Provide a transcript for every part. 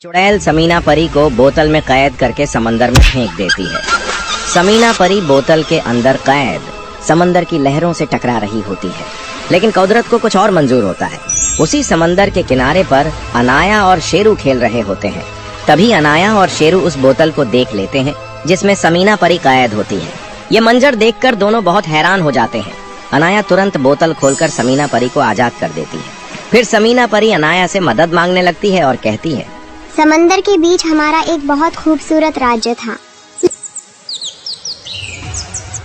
चुड़ैल समीना परी को बोतल में कैद करके समंदर में फेंक देती है। समीना परी बोतल के अंदर कैद समंदर की लहरों से टकरा रही होती है, लेकिन कुदरत को कुछ और मंजूर होता है। उसी समंदर के किनारे पर अनाया और शेरू खेल रहे होते हैं। तभी अनाया और शेरू उस बोतल को देख लेते हैं जिसमें समीना परी कैद होती है। ये मंजर देखकर दोनों बहुत हैरान हो जाते हैं। अनाया तुरंत बोतल खोलकर समीना परी को आजाद कर देती है। फिर समीना परी अनाया से मदद मांगने लगती है और कहती है, समंदर के बीच हमारा एक बहुत खूबसूरत राज्य था,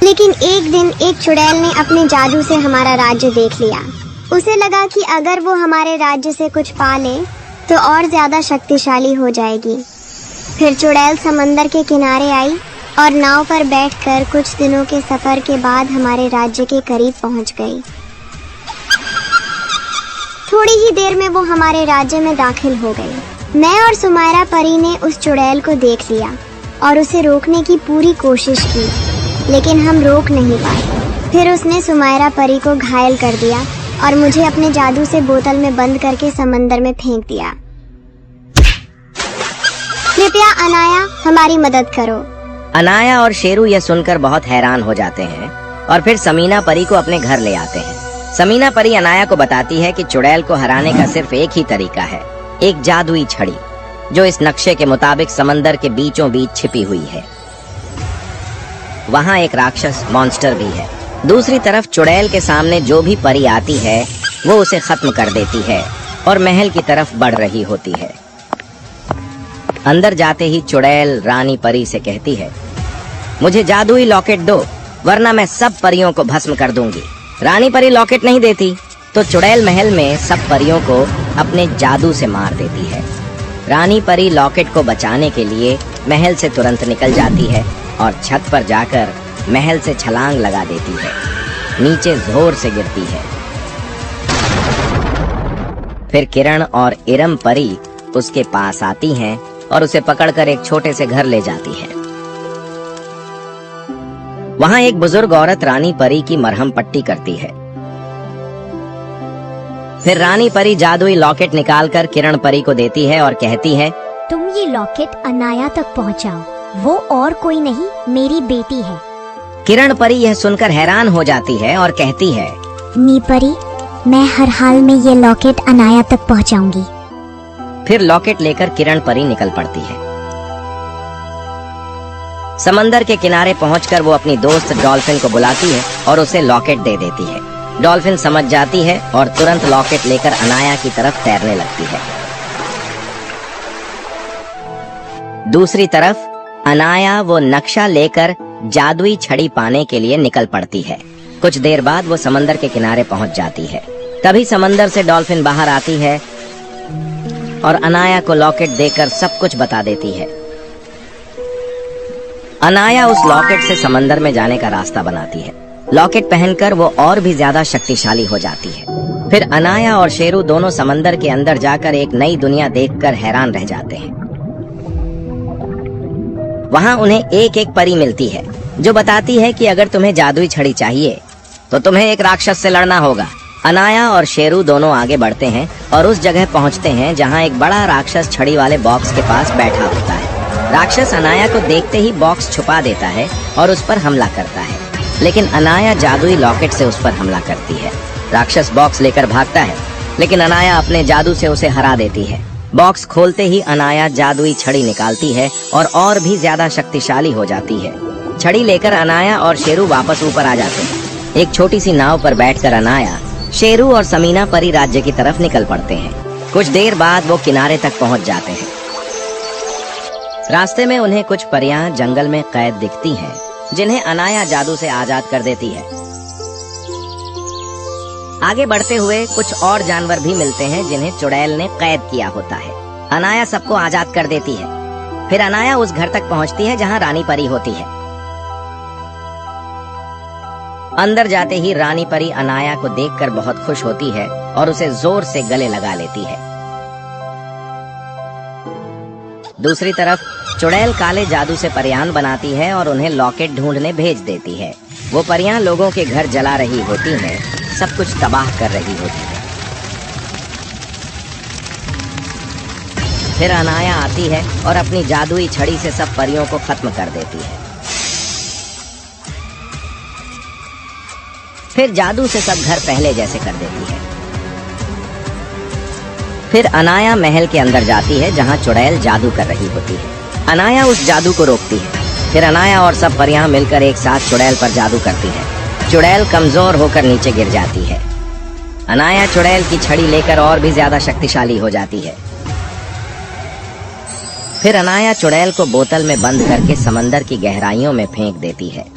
लेकिन एक दिन एक चुड़ैल ने अपने जादू से हमारा राज्य देख लिया। उसे लगा कि अगर वो हमारे राज्य से कुछ पा ले तो और ज्यादा शक्तिशाली हो जाएगी। फिर चुड़ैल समंदर के किनारे आई और नाव पर बैठकर कुछ दिनों के सफर के बाद हमारे राज्य के करीब पहुंच गई। थोड़ी ही देर में वो हमारे राज्य में दाखिल हो गई। मैं और सुमायरा परी ने उस चुड़ैल को देख लिया और उसे रोकने की पूरी कोशिश की, लेकिन हम रोक नहीं पाए। फिर उसने सुमायरा परी को घायल कर दिया और मुझे अपने जादू से बोतल में बंद करके समंदर में फेंक दिया। कृपया अनाया हमारी मदद करो। अनाया और शेरू यह सुनकर बहुत हैरान हो जाते हैं और फिर समीना परी को अपने घर ले आते हैं। समीना परी अनाया को बताती है कि चुड़ैल को हराने का सिर्फ एक ही तरीका है, एक जादुई छड़ी जो इस नक्शे के मुताबिक समंदर के बीचों बीच छिपी हुई है। वहाँ एक राक्षस मॉन्स्टर भी है। दूसरी तरफ चुड़ैल के सामने जो भी परी आती है वो उसे खत्म कर देती है और महल की तरफ बढ़ रही होती है। अंदर जाते ही चुड़ैल रानी परी से कहती है, मुझे जादुई लॉकेट दो वरना मैं सब परियों को भस्म कर दूंगी। रानी परी लॉकेट नहीं देती तो चुड़ैल महल में सब परियों को अपने जादू से मार देती है। रानी परी लॉकेट को बचाने के लिए महल से तुरंत निकल जाती है और छत पर जाकर महल से छलांग लगा देती है। नीचे जोर से गिरती है। फिर किरण और इरम परी उसके पास आती हैं और उसे पकड़कर एक छोटे से घर ले जाती है। वहाँ एक बुजुर्ग औरत रानी परी की मरहम पट्टी करती है। फिर रानी परी जादुई लॉकेट निकालकर किरण परी को देती है और कहती है, तुम ये लॉकेट अनाया तक पहुंचाओ, वो और कोई नहीं मेरी बेटी है। किरण परी यह सुनकर हैरान हो जाती है और कहती है, नी परी, मैं हर हाल में ये लॉकेट अनाया तक पहुंचाऊंगी। फिर लॉकेट लेकर किरण परी निकल पड़ती है। समंदर के किनारे पहुंचकर वो अपनी दोस्त डॉल्फिन को बुलाती है और उसे लॉकेट दे देती है। डॉल्फिन समझ जाती है और तुरंत लॉकेट लेकर अनाया की तरफ तैरने लगती है। दूसरी तरफ अनाया वो नक्शा लेकर जादुई छड़ी पाने के लिए निकल पड़ती है। कुछ देर बाद वो समंदर के किनारे पहुंच जाती है। तभी समंदर से डॉल्फिन बाहर आती है और अनाया को लॉकेट देकर सब कुछ बता देती है। अनाया उस लॉकेट से समंदर में जाने का रास्ता बनाती है। लॉकेट पहनकर वो और भी ज्यादा शक्तिशाली हो जाती है। फिर अनाया और शेरू दोनों समंदर के अंदर जाकर एक नई दुनिया देखकर हैरान रह जाते हैं। वहाँ उन्हें एक एक परी मिलती है जो बताती है कि अगर तुम्हें जादुई छड़ी चाहिए तो तुम्हें एक राक्षस से लड़ना होगा। अनाया और शेरू दोनों आगे बढ़ते हैं और उस जगह पहुँचते हैं जहाँ एक बड़ा राक्षस छड़ी वाले बॉक्स के पास बैठा होता है। राक्षस अनाया को देखते ही बॉक्स छुपा देता है और उस पर हमला करता है, लेकिन अनाया जादुई लॉकेट से उस पर हमला करती है। राक्षस बॉक्स लेकर भागता है, लेकिन अनाया अपने जादू से उसे हरा देती है। बॉक्स खोलते ही अनाया जादुई छड़ी निकालती है और भी ज्यादा शक्तिशाली हो जाती है। छड़ी लेकर अनाया और शेरू वापस ऊपर आ जाते हैं। एक छोटी सी नाव पर बैठकर अनाया, शेरू और समीना परी राज्य की तरफ निकल पड़ते हैं। कुछ देर बाद वो किनारे तक पहुंच जाते हैं। रास्ते में उन्हें कुछ परियां जंगल में कैद दिखती हैं, जिन्हें अनाया जादू से आजाद कर देती है। आगे बढ़ते हुए कुछ और जानवर भी मिलते हैं जिन्हें चुड़ैल ने कैद किया होता है। अनाया सबको आजाद कर देती है। फिर अनाया उस घर तक पहुंचती है जहां रानी परी होती है। अंदर जाते ही रानी परी अनाया को देखकर बहुत खुश होती है और उसे जोर से गले लगा लेती है। दूसरी तरफ चुड़ैल काले जादू से परियां बनाती है और उन्हें लॉकेट ढूंढने भेज देती है। वो परियां लोगों के घर जला रही होती हैं, सब कुछ तबाह कर रही होती है। फिर अनाया आती है और अपनी जादुई छड़ी से सब परियों को खत्म कर देती है। फिर जादू से सब घर पहले जैसे कर देती है। फिर अनाया महल के अंदर जाती है जहां चुड़ैल जादू कर रही होती है। अनाया उस जादू को रोकती है। फिर अनाया और सब परियां मिलकर एक साथ चुड़ैल पर जादू करती है। चुड़ैल कमजोर होकर नीचे गिर जाती है। अनाया चुड़ैल की छड़ी लेकर और भी ज्यादा शक्तिशाली हो जाती है। फिर अनाया चुड़ैल को बोतल में बंद करके समंदर की गहराइयों में फेंक देती है।